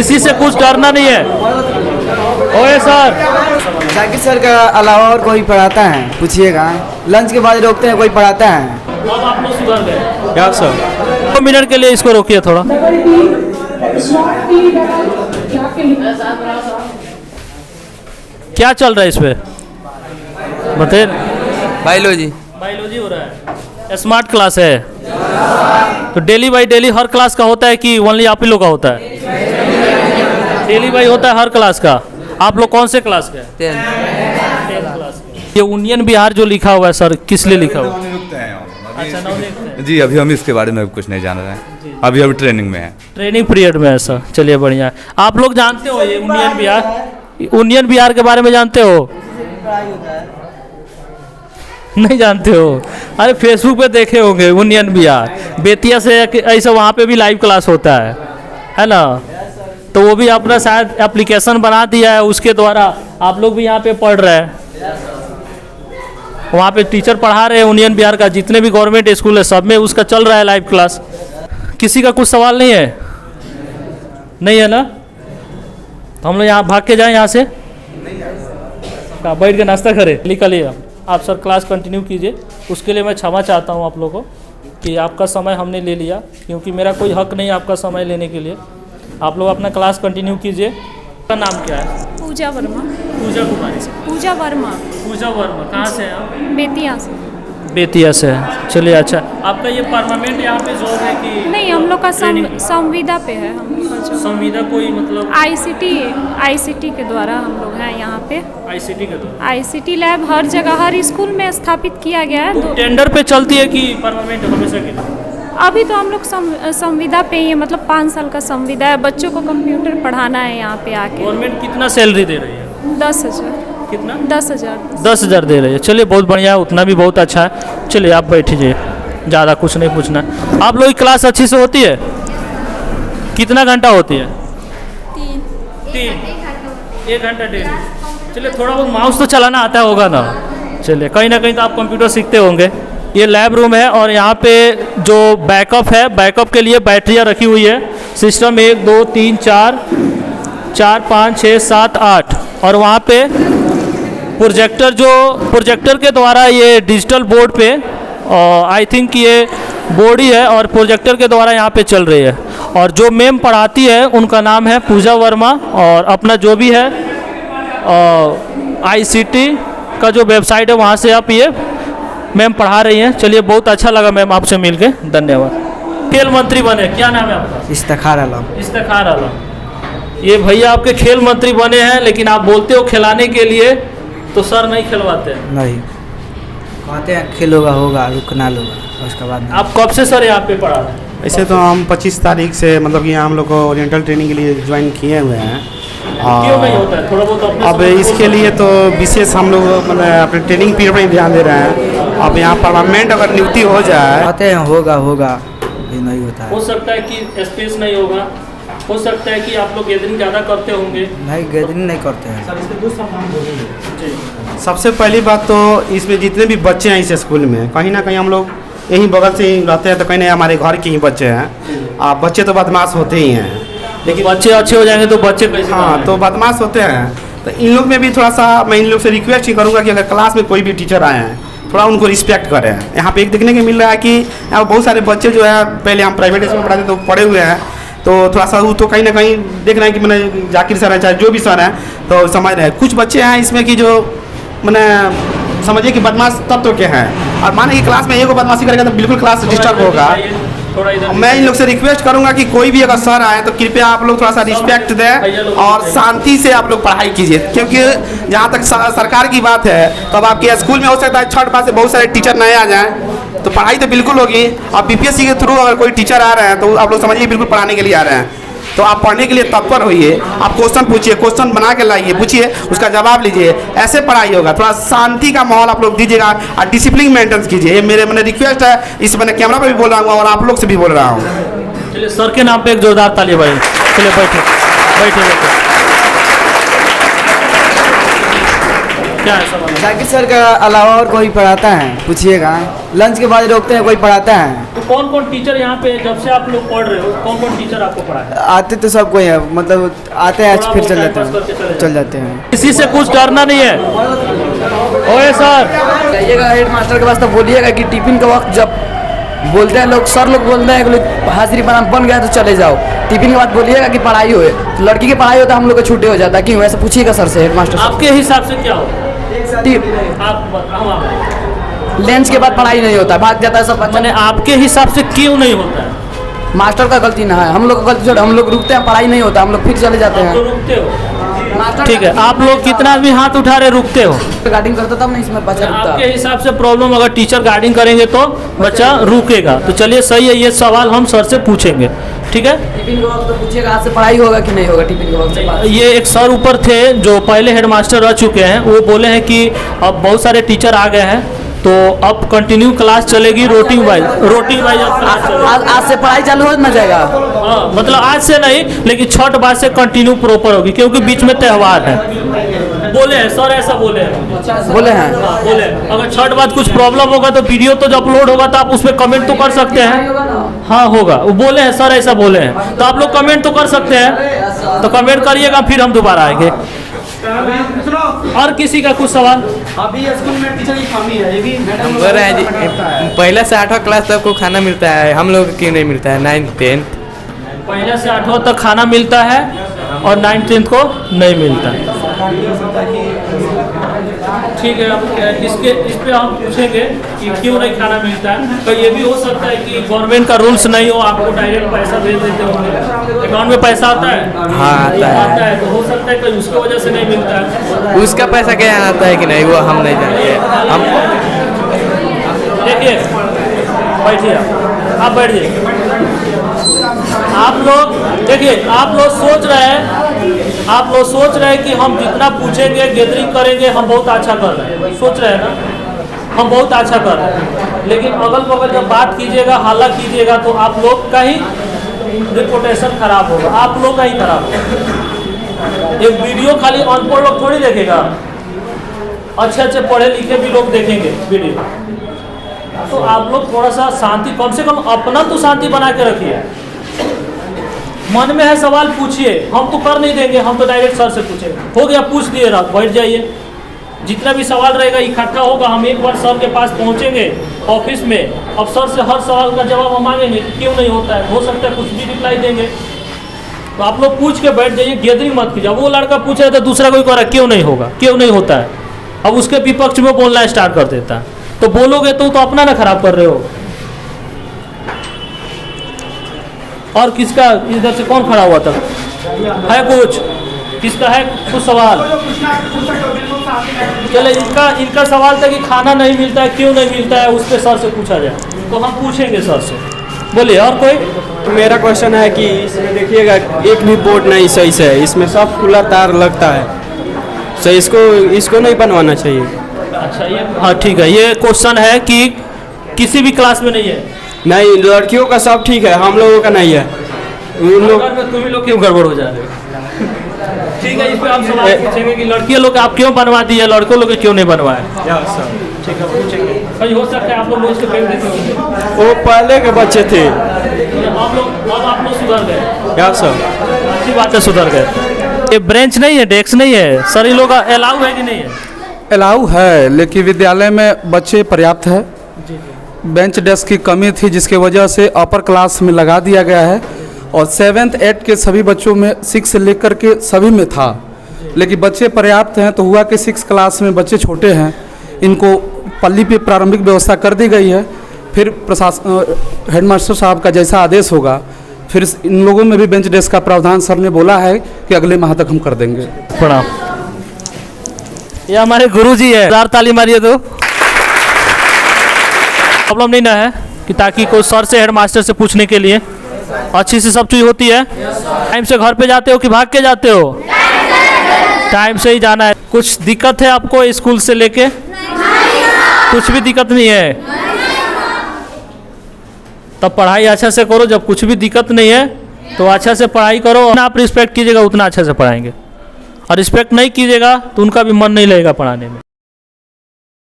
किसी से कुछ डरना नहीं है। ओए सर, जाकिर सर का अलावा और कोई पढ़ाता है? पूछिएगा। लंच के बाद रोकते हैं, कोई पढ़ाता है? अब आप लोग सुधर गए क्या सर? 2 मिनट के लिए इसको रोकिए थोड़ा। क्या चल रहा है इसमें बताइए। बायोलॉजी बायोलॉजी हो रहा है। स्मार्ट क्लास है तो daily by daily her class का होता है कि ओनली आप ही लोग का होता है? डेली बाई होता है हर क्लास का। आप लोग कौन से क्लास के हैं? 10th क्लास के। ये यूनियन बिहार जो लिखा हुआ है सर, किस लिए लिखा हुआ है? अच्छा, नवनियुक्त जी अभी हम इसके बारे में कुछ नहीं जान रहे हैं, अभी हम ट्रेनिंग में हैं। ट्रेनिंग पीरियड में है सर, चलिए बढ़िया है। आप लोग जानते हो ये यूनियन बिहार, यूनियन बिहार के बारे में जानते हो? नहीं जानते हो? अरे फेसबुक पे देखे होंगे यूनियन बिहार, बेतिया से ऐसा वहाँ पे भी लाइव क्लास होता है ना? तो वो भी अपना शायद एप्लीकेशन बना दिया है, उसके द्वारा आप लोग भी यहाँ पे पढ़ रहे हैं। वहाँ पे टीचर पढ़ा रहे हैं यूनियन बिहार का, जितने भी गवर्नमेंट स्कूल है सब में उसका चल रहा है लाइव क्लास। किसी का कुछ सवाल नहीं है? नहीं है ना? तो हम लोग यहाँ भाग के जाएं यहाँ से, बैठ के नाश्ता करें। निकलिए आप सर, क्लास कंटिन्यू कीजिए। उसके लिए मैं क्षमा चाहता हूँ आप लोगों को कि आपका समय हमने ले लिया, क्योंकि मेरा कोई हक नहीं आपका समय लेने के लिए। आप लोग अपना क्लास कंटिन्यू कीजिए। आपका नाम क्या है? पूजा वर्मा। पूजा कुमारी से? पूजा वर्मा। पूजा वर्मा कहाँ से हैं आप? बेतिया से। बेतिया से है, चलिए अच्छा। आपका ये परमानेंट यहाँ पे जॉब है कि नहीं, हम लोग का संविदा पे है। हम लोग का संविदा कोई मतलब आईसीटी के द्वारा हम लोग हैं यहाँ पे। आईसीटी के द्वारा? आईसीटी लैब हर जगह हर स्कूल में स्थापित किया गया है। तो टेंडर पे चलती है कि परमानेंट हमेशा के लिए? अभी तो हम लोग संविदा पे ही है, मतलब 5 साल का संविदा है। बच्चों को कंप्यूटर पढ़ाना है यहाँ पे आके। गवर्नमेंट कितना सैलरी दे रही है? 10,000। कितना? 10,000। 10,000 दे रही है, चलिए बहुत बढ़िया है, उतना भी बहुत अच्छा है। चलिए आप बैठिए, ज़्यादा कुछ नहीं पूछना। आप लोग की क्लास अच्छी से होती है? कितना घंटा होती है? 3 1 घंटा डेली। चलिए थोड़ा बहुत माउस तो चलाना आता होगा ना? चलिए कहीं ना कहीं तो आप कंप्यूटर सीखते होंगे। ये लैब रूम है और यहाँ पे जो बैकअप है, बैकअप के लिए बैटरियाँ रखी हुई है। सिस्टम 1 2 3 4 5 6 7 8 और वहाँ पे प्रोजेक्टर के द्वारा ये डिजिटल बोर्ड पे आई थिंक ये बोर्ड ही है और प्रोजेक्टर के द्वारा यहाँ पे चल रही है। और जो मैम पढ़ाती है उनका नाम है पूजा वर्मा, और अपना जो भी है आईसीटी का जो वेबसाइट है वहाँ से आप ये मैम पढ़ा रही हैं। चलिए बहुत अच्छा लगा मैम आपसे मिलके, धन्यवाद। खेल मंत्री बने, क्या नाम है आपका? इफ्तिखार आलम। इफ्तिखार आलम। ये भैया आपके खेल मंत्री बने हैं, लेकिन आप बोलते हो खिलाने के लिए, तो सर नहीं खिलवाते हैं? नहीं, कहते हैं खेलोगा होगा, रुकना लोगा, उसके बाद आप कब से सर यहाँ पे पढ़ा रहे हैं? ऐसे तो हम 25 तारीख से मतलब कि हम लोग को ओरिएंटल ट्रेनिंग के लिए ज्वाइन किए हुए हैं। क्यों नहीं होता है? थोड़ा बहुत अपने अब इसके लिए तो विशेष हम लोग मतलब अपने ट्रेनिंग पीरियड में ध्यान दे रहे हैं। अब यहाँ परमानेंट अगर नियुक्ति हो जाए, कहते हैं होगा भी नहीं होता है। हो सकता है कि स्पेस नहीं होगा, हो सकता है कि आप लोग गैदरिंग ज़्यादा करते होंगे। नहीं, गैदरिंग नहीं करते हैं। सबसे पहली बात तो इसमें जितने भी बच्चे हैं इस स्कूल में, कहीं ना कहीं हम लोग यहीं बगल से ही रहते हैं, तो कहीं ना हमारे घर के ही बच्चे हैं। बच्चे तो बदमाश होते ही हैं, लेकिन बच्चे अच्छे हो जाएंगे तो बच्चे कैसे? हाँ, तो बदमाश होते हैं। तो इन लोग में भी थोड़ा सा मैं इन लोग से रिक्वेस्ट ही करूँगा कि अगर क्लास में कोई भी टीचर आए हैं थोड़ा उनको रिस्पेक्ट करें। यहाँ पे एक देखने को मिल रहा है कि यहाँ बहुत सारे बच्चे जो है, पहले हम प्राइवेट स्कूल में पढ़ाते तो पढ़े हुए हैं, तो थोड़ा सा वो तो कहीं ना कहीं देख रहे हैं कि मैंने जाकिर सर हैं चाहे जो भी सर हैं तो समझ रहे हैं। कुछ बच्चे हैं इसमें कि जो मैंने समझिए कि बदमाश तत्व के हैं, और माने कि क्लास में एक बदमाशी करेगा तो बिल्कुल क्लास डिस्टर्ब होगा। मैं इन लोग से रिक्वेस्ट करूंगा कि कोई भी अगर सर आए तो कृपया आप लोग थोड़ा सा रिस्पेक्ट दें और शांति से आप लोग पढ़ाई कीजिए, क्योंकि जहाँ तक सरकार की बात है तो अब आपके स्कूल में हो सकता है 6 बार से बहुत सारे टीचर नए आ जाएं, तो पढ़ाई तो बिल्कुल होगी। अब बीपीएससी के थ्रू अगर कोई टीचर आ रहे हैं तो आप लोग समझिए बिल्कुल पढ़ाने के लिए आ रहे हैं, तो आप पढ़ने के लिए तत्पर होइए। आप क्वेश्चन पूछिए, क्वेश्चन बना के लाइए, पूछिए, उसका जवाब लीजिए, ऐसे पढ़ाई होगा। थोड़ा शांति का माहौल आप लोग दीजिएगा और डिसिप्लिन मेंटेन कीजिए। ये मेरे मैंने रिक्वेस्ट है, इस मैंने कैमरा पे भी बोल रहा हूँ और आप लोग से भी बोल रहा हूँ। चलिए सर के नाम पे एक जोरदार ताली भाई। चलिए बैठे। क्या है सवाल? जाकिर सर का अलावा और कोई पढ़ाता है? पूछिएगा। लंच के बाद रोकते हैं, कोई पढ़ाता है? कौन कौन टीचर यहाँ पे जब से आप लोग पढ़ रहे हो, कौन कौन टीचर आपको पढ़ा है? आते तो सब कोई है, मतलब आते हैं थोड़ा फिर बहुत चल टाइम जाते पास करके हैं, चल जाते हैं। किसी से कुछ डरना नहीं है। ओए सर, जाइएगा हेड मास्टर के पास तो बोलिएगा कि टिफिन के वक्त जब बोलते हैं लोग, सर लोग बोलते हैं कि हाजिरी बन गया तो चले जाओ, टिफिन के बाद बोलिएगा कि पढ़ाई हो, तो लड़की की पढ़ाई हो तो हम लोग को छुट्टी हो जाता है। क्यों ऐसा पूछिएगा सर से, हेड मास्टर से। आपके हिसाब से क्या हो? आप बताओ। लंच के बाद पढ़ाई नहीं होता, भाग जाता है सब बच्चा। मैंने आपके हिसाब से क्यों नहीं होता है? मास्टर का गलती ना है, हम लोग का गलती छोड़, हम लोग रुकते हैं, पढ़ाई नहीं होता, हम लोग फिर चले जाते आप तो हैं। रुकते हो, मास्टर ठीक है। आप लोग कितना भी हाथ उठा रहे रुकते हो? गार्डिंग करता तब नहीं इसमें बच्चा रुकता। आपके हिसाब से प्रॉब्लम, अगर टीचर गाइडिंग करेंगे तो बच्चा रुकेगा। तो चलिए सही है, ये सवाल हम सर से पूछेंगे, ठीक है। टिफिन के वक्त तो पूछिएगा आज से पढ़ाई होगा कि नहीं होगा टिफिन के वक्त से बाद। ये एक सर ऊपर थे जो पहले हेडमास्टर रह चुके हैं, वो बोले हैं कि अब बहुत सारे टीचर आ गए हैं तो अब कंटिन्यू क्लास चलेगी, रोटिंग वाइज आज से पढ़ाई चालू हो न जाएगा। हाँ, मतलब आज से नहीं, लेकिन छठ बाद से कंटिन्यू प्रॉपर होगी, क्योंकि बीच में त्यौहार है। बोले हैं सर, ऐसा बोले हैं। बोले हैं बोले अगर छठ बाद कुछ प्रॉब्लम होगा तो वीडियो तो जब अपलोड होगा तो आप उस पर कमेंट तो कर सकते हैं। हाँ होगा, वो बोले हैं सर, ऐसा बोले हैं। तो आप लोग कमेंट तो कर सकते हैं, तो कमेंट करिएगा, फिर हम दोबारा आएंगे। और किसी का कुछ सवाल? अभी स्कूल में टीचर की कमी है, ये भी मैडम बोल रहे हैं जी, पहले से 8वां क्लास तक को खाना मिलता है, हम लोग को क्यों नहीं मिलता है? 9th 10th पहले से 8वां तक खाना मिलता है और 9th 10th को नहीं मिलता। ठीक है, अब इस पे हम पूछेंगे कि क्यों नहीं खाना मिलता है। तो ये भी हो सकता है कि गवर्नमेंट का रूल्स नहीं हो, आपको डायरेक्ट पैसा भेज देते होंगे। अकाउंट में पैसा आता है? हाँ आता है। तो हो सकता है कि उसकी वजह से नहीं मिलता है। उसका पैसा क्या आता है कि नहीं, वो हम नहीं जानते। हम देखिए, बैठिए, आप बैठ जाइए। आप लोग देखिए, आप लोग सोच रहे हैं कि हम जितना पूछेंगे, गैदरिंग करेंगे, हम बहुत अच्छा कर रहे हैं। सोच रहे हैं ना, हम बहुत अच्छा कर रहे हैं, लेकिन अगल बगल जब बात कीजिएगा, हल्ला कीजिएगा, तो आप लोग का ही रिपोर्टेशन खराब होगा, आप लोग का ही खराब होगा। एक वीडियो खाली अनपढ़ लोग थोड़ी देखेगा, अच्छे अच्छे पढ़े लिखे भी लोग देखेंगे वीडियो। तो आप लोग थोड़ा सा शांति, कम से कम अपना तो शांति बना के रखिए। मन में है सवाल पूछिए, हम तो कर नहीं देंगे, हम तो डायरेक्ट सर से पूछेंगे। हो गया, पूछ दिए, रात बैठ जाइए। जितना भी सवाल रहेगा इकट्ठा होगा, हम एक बार सर के पास पहुंचेंगे ऑफिस में। अब सर से हर सवाल का जवाब हम मांगेंगे कि क्यों नहीं होता है, हो सकता है कुछ भी रिप्लाई देंगे। तो आप लोग पूछ के बैठ जाइए, गैदरिंग मत कीजिए। वो लड़का पूछ रहा है तो दूसरा कोई कह रहा है क्यों नहीं होगा, क्यों नहीं होता है, अब उसके विपक्ष में बोलना स्टार्ट कर देता है। तो बोलोगे तो अपना ना खराब कर रहे हो। और किसका इधर से कौन खड़ा हुआ था? है कुछ? किसका है कुछ सवाल? चले, इनका सवाल था कि खाना नहीं मिलता है, क्यों नहीं मिलता है, उस पर सर से पूछा जाए, तो हम पूछेंगे सर से। बोलिए, और कोई? मेरा क्वेश्चन है कि इसमें देखिएगा एक भी बोर्ड नहीं सही से है, इसमें सब खुला तार लगता है, सही इसको नहीं बनवाना चाहिए। अच्छा, ये हाँ ठीक है, ये क्वेश्चन है कि किसी भी क्लास में नहीं है। नहीं, लड़कियों का सब ठीक है, हम लोगों का नहीं है। उन लोग तुम लोग क्यों गड़बड़ हो जा रहे हो? ठीक है, इस पे आप सवाल पूछेंगे कि लड़कियों लोग आप क्यों बनवा दिए, लड़कों लोग क्यों नहीं बनवाए। ठीक है, पूछेंगे। भाई हो सकता है आप लोग इसको फेंक देते होंगे, वो पहले के बच्चे थे। आप लोग सुधर गए। क्या सर? अच्छी बात है, सुधर गए। ये ब्रेंच नहीं है, डेस्क नहीं है, सर इन लोग का अलाउ है कि नहीं है? अलाउ है, लेकिन विद्यालय में बच्चे पर्याप्त है। बेंच डेस्क की कमी थी, जिसके वजह से अपर क्लास में लगा दिया गया है, और 7th 8th के सभी बच्चों में 6 से लेकर के सभी में था, लेकिन बच्चे पर्याप्त हैं। तो हुआ कि 6 क्लास में बच्चे छोटे हैं, इनको पल्ली पे प्रारंभिक व्यवस्था कर दी गई है। फिर प्रशासन, हेडमास्टर साहब का जैसा आदेश होगा, फिर इन लोगों में भी बेंच डेस्क का प्रावधान सर ने बोला है कि अगले माह तक हम कर देंगे। प्रणाम। ये हमारे गुरुजी है, जोरदार ताली मारिए। तो प्रॉब्लम नहीं ना है कि ताकि कोई सर से, हेडमास्टर से पूछने के लिए अच्छी से सब चीज़ होती है। टाइम से घर पे जाते हो कि भाग के जाते हो? टाइम से ही जाना है। कुछ दिक्कत है आपको स्कूल से लेके? कुछ भी दिक्कत नहीं है? तब पढ़ाई अच्छा से करो। जब कुछ भी दिक्कत नहीं है तो अच्छा से पढ़ाई करो। आप रिस्पेक्ट कीजिएगा उतना अच्छा से पढ़ाएंगे, और रिस्पेक्ट नहीं कीजिएगा तो उनका भी मन नहीं लगेगा पढ़ाने में।